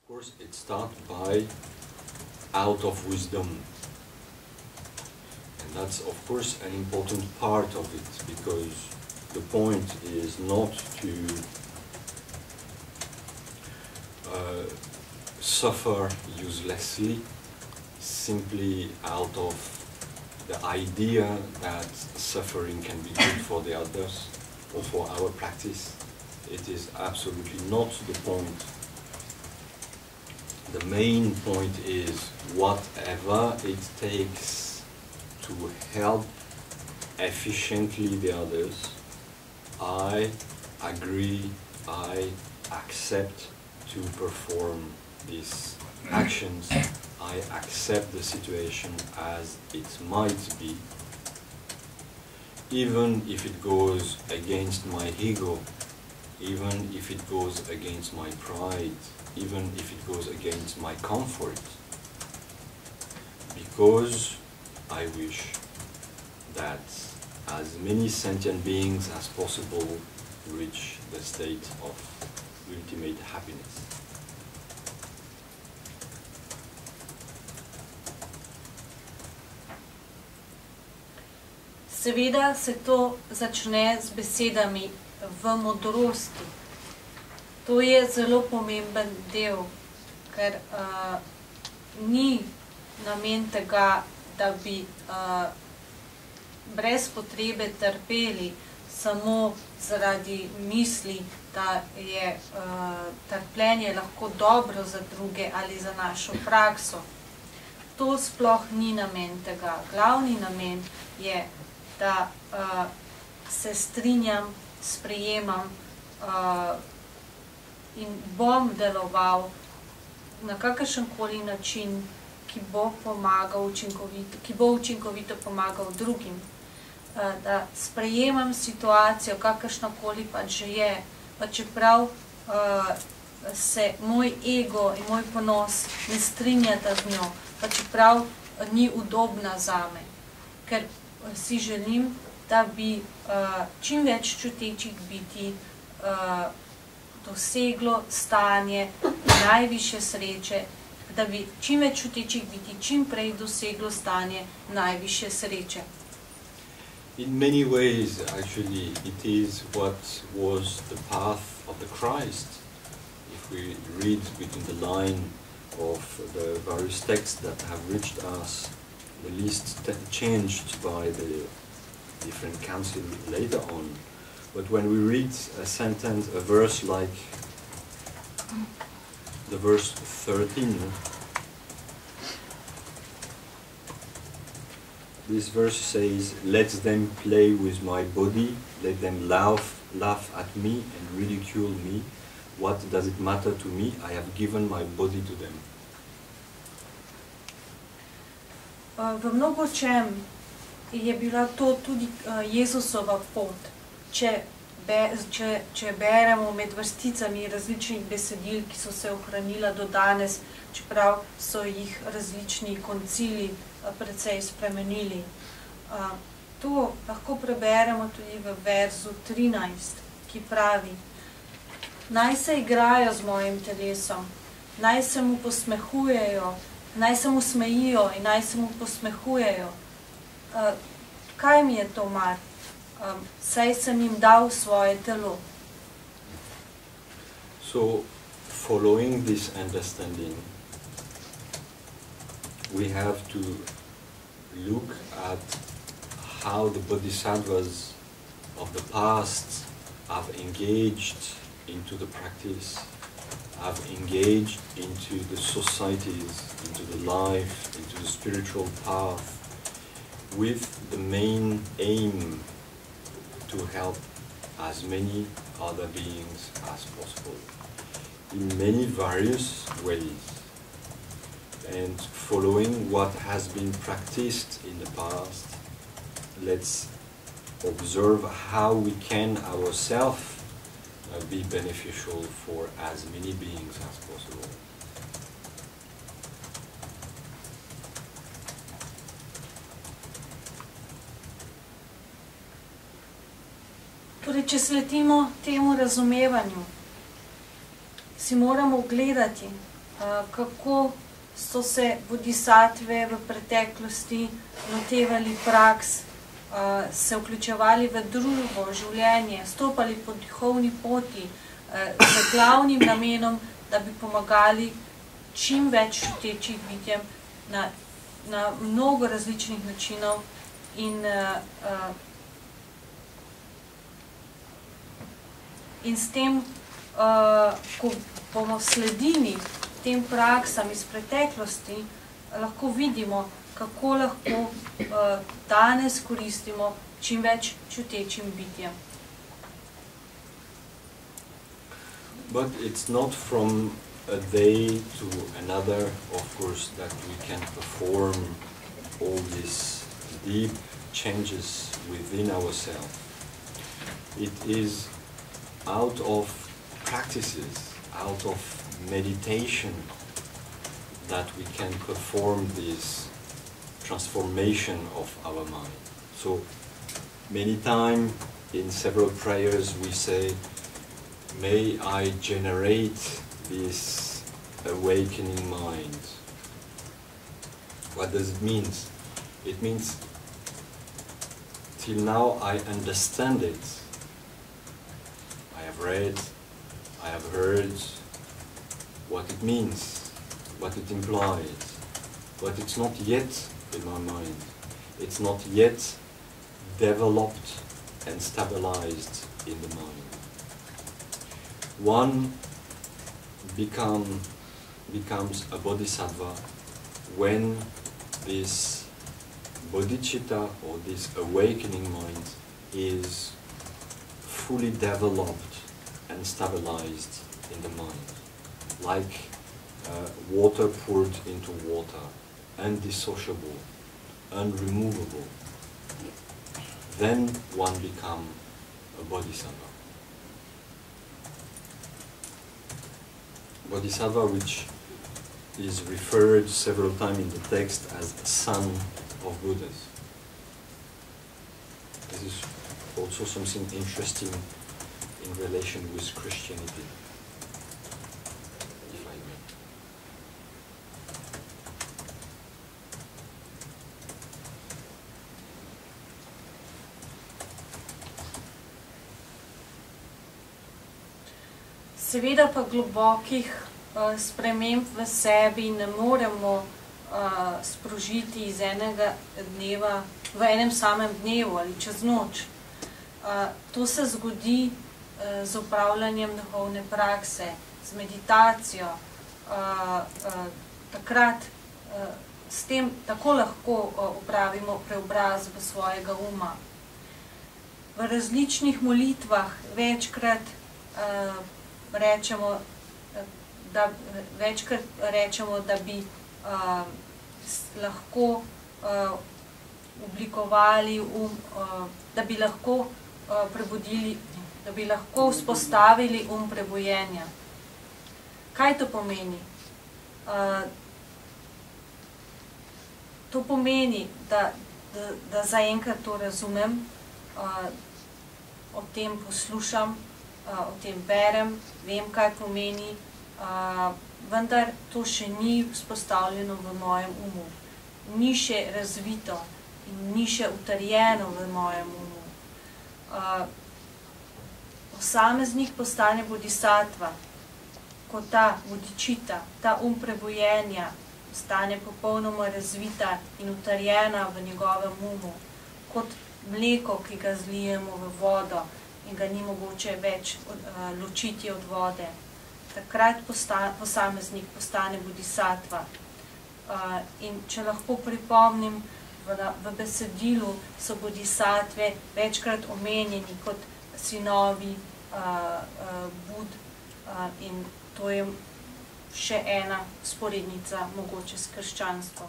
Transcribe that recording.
Of course, it starts by out of wisdom. And that's, of course, an important part of it, because the point is not to suffer uselessly, simply out of the idea that suffering can be good for the others or for our practice. It is absolutely not the point. The main point is whatever it takes to help efficiently the others, I agree, I accept to perform these actions. I accept the situation as it might be, even if it goes against my ego, even if it goes against my pride, even if it goes against my comfort, because I wish that as many sentient beings as possible reach the state of ultimate happiness. Seveda se to začne z besedami v modrosti. To je zelo pomemben del, ker ni namen tega, da bi brez potrebe trpeli samo zaradi misli, da je trpljenje lahko dobro za druge ali za našo prakso. To sploh ni namen tega. Glavni namen je, da se strinjam, sprejemam in bom deloval na kakršenkoli način, ki bo učinkovito pomagal drugim. Da sprejemam situacijo, kakršnakoli pač že je, pa čeprav se moj ego in moj ponos ne strinjata z njo, pa čeprav ni udobna zame, ker si želim, da bi čim več čutečih biti doseglo stanje najvišje sreče, da bi čim več čutečih biti čim prej doseglo stanje najvišje sreče. In many ways, actually, it is what was the path of the Christ. If we read between the line of the various texts that have reached us, the list changed by the different council later on. But when we read a sentence, a verse like the verse 13, this verse says, "Let them play with my body, let them laugh at me and ridicule me. What does it matter to me? I have given my body to them." V mnogočem je bila to tudi Jezusova pot. Če beremo med vrsticami različnih besedil, ki so se ohranila do danes, čeprav so jih različni koncili precej spremenili. To lahko preberemo tudi v verzu 13, ki pravi: "Naj se igrajo z mojim telesom, naj se mu posmehujejo, naj se mu smejijo in naj se mu posmehujejo. Kaj mi je to mar? Saj sem jim dal svoje telo." So, following this understanding, we have to look at how the bodhisattvas of the past have engaged into the practice, have engaged into the societies, into the life, into the spiritual path, with the main aim to help as many other beings as possible, in many various ways. And following what has been practiced in the past, let's observe how we can ourselves be beneficial for as many beings as possible. Torej, če sledimo temu razumevanju, si moramo gledati, kako so se bodhisattve v preteklosti lotevali praks, se vključevali v družbo, življenje, stopali po duhovni poti z glavnim namenom, da bi pomagali čim več čutečih bitjem na mnogo različnih načinov in s tem, ko bomo sledili tem praksam iz preteklosti, lahko vidimo, kako lahko danes koristimo čim več čutečim bitjem. But it's not from a day to another, of course, that we can perform all these deep changes within ourselves. It is out of practices, out of meditation, that we can perform this transformation of our mind. So many times in several prayers we say, may I generate this awakening mind. What does it mean? It means till now I understand it. I have read, I have heard what it means, what it implies, but it's not yet in my mind. It's not yet developed and stabilized in the mind. One becomes a bodhisattva when this bodhicitta or this awakening mind is fully developed and stabilized in the mind, like water poured into water, undissociable, unremovable. Then one becomes a bodhisattva. Bodhisattva, which is referred several times in the text as son of Buddhas. This is also something interesting in relation with Christianity, if I may. Seveda pa globokih sprememb v sebi ne moremo sprožiti iz enega dneva, v enem samem dnevu ali čez noč. To se zgodi z upravljanjem duhovne prakse, z meditacijo. Takrat s tem tako lahko upravimo preobrazbo svojega uma. V različnih molitvah večkrat rečemo, da bi lahko oblikovali da bi lahko prebudili, da bi lahko vzpostavili prebojenja. Kaj to pomeni? To pomeni, da zaenkrat to razumem, o tem poslušam, o tem berem, vem, kaj pomeni, vendar to še ni vzpostavljeno v mojem umu. Ni še razvito in ni še utrjeno v mojem umu. Posameznik postane bodhisattva, ko ta bodhicitta, ta prebojenja stane popolnoma razvita in utrjena v njegovem umu, kot mleko, ki ga zlijemo v vodo in ga ni mogoče več ločiti od vode. Takrat posameznik postane bodhisattva. In če lahko pripomnim, v besedilu so bodhisattve večkrat omenjeni kot sinovi Bud, in to je še ena sporednica mogoče s krščanstvom.